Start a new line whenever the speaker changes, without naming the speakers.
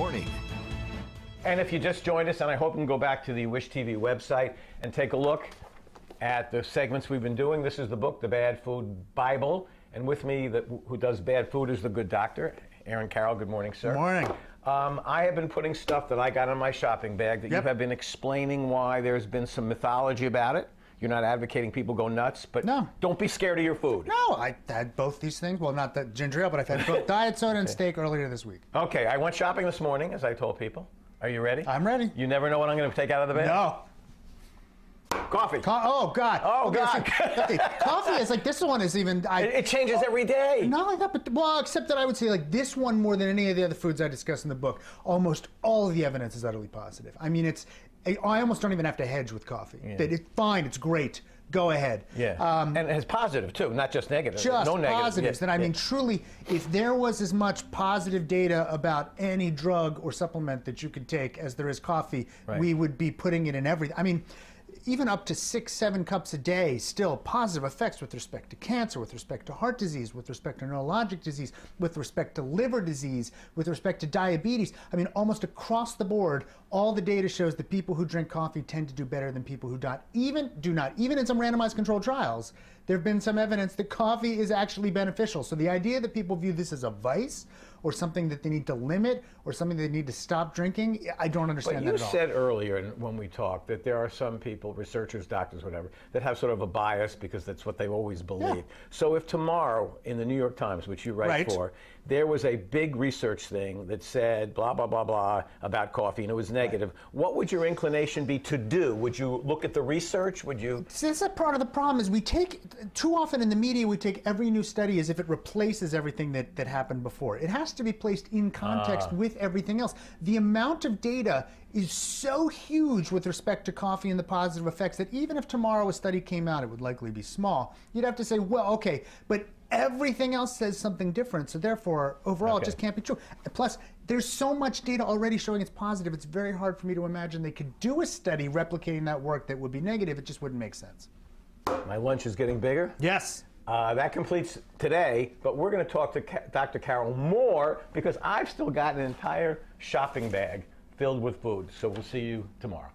morning.
And if you just joined us, and I hope you can go back to the Wish TV website and take a look at the segments we've been doing. This is the book, The Bad Food Bible. And with me, who does bad food, is the good doctor, Aaron Carroll. Good morning, sir.
Good morning.
I have been putting stuff that I got in my shopping bag that you have been explaining why there's been some mythology about it. You're not advocating people go nuts, but
no. Don't
be scared of your food.
No, I had both these things. Well, not the ginger ale, but I've had both diet soda and steak earlier this week.
Okay, I went shopping this morning, as I told people. Are you ready?
I'm ready.
You never know what I'm going to take out of the bag?
No.
Coffee.
Oh, God.
Oh, God.
Coffee is like, this one is even...
It changes every day.
Not like that, but, well, except that I would say, like, this one more than any of the other foods I discuss in the book, almost all of the evidence is utterly positive. I mean, I almost don't even have to hedge with coffee. Yeah. It's fine, it's great. Go ahead.
Yeah. And it's positive, too, not just negative.
Just
no
positives. And I mean, truly, if there was as much positive data about any drug or supplement that you could take as there is coffee, we would be putting it in everything. I mean, even up to 6-7 cups a day, still positive effects with respect to cancer, with respect to heart disease, with respect to neurologic disease, with respect to liver disease, with respect to diabetes. I mean, almost across the board, all the data shows that people who drink coffee tend to do better than people who do not. Even in some randomized controlled trials, there have been some evidence that coffee is actually beneficial. So the idea that people view this as a vice or something that they need to limit or something they need to stop drinking, I don't understand that at all.
You said earlier when we talked that there are some people, researchers, doctors, whatever, that have sort of a bias because that's what they've always believed. Yeah. So if tomorrow in the New York Times, which you write for, there was a big research thing that said blah, blah, blah, blah about coffee and it was negative, what would your inclination be to do? Would you look at the research? Would you? See,
that's a part of the problem is we take, too often in the media, we take every new study as if it replaces everything that happened before. It has to be placed in context with everything else. The amount of data is so huge with respect to coffee and the positive effects that even if tomorrow a study came out, it would likely be small. You'd have to say, well, okay, but everything else says something different, so therefore, overall, it just can't be true. Plus, there's so much data already showing it's positive, it's very hard for me to imagine they could do a study replicating that work that would be negative. It just wouldn't make sense.
My lunch is getting bigger?
Yes.
That completes today, but we're going to talk to Dr. Carroll more because I've still got an entire shopping bag filled with food. So we'll see you tomorrow.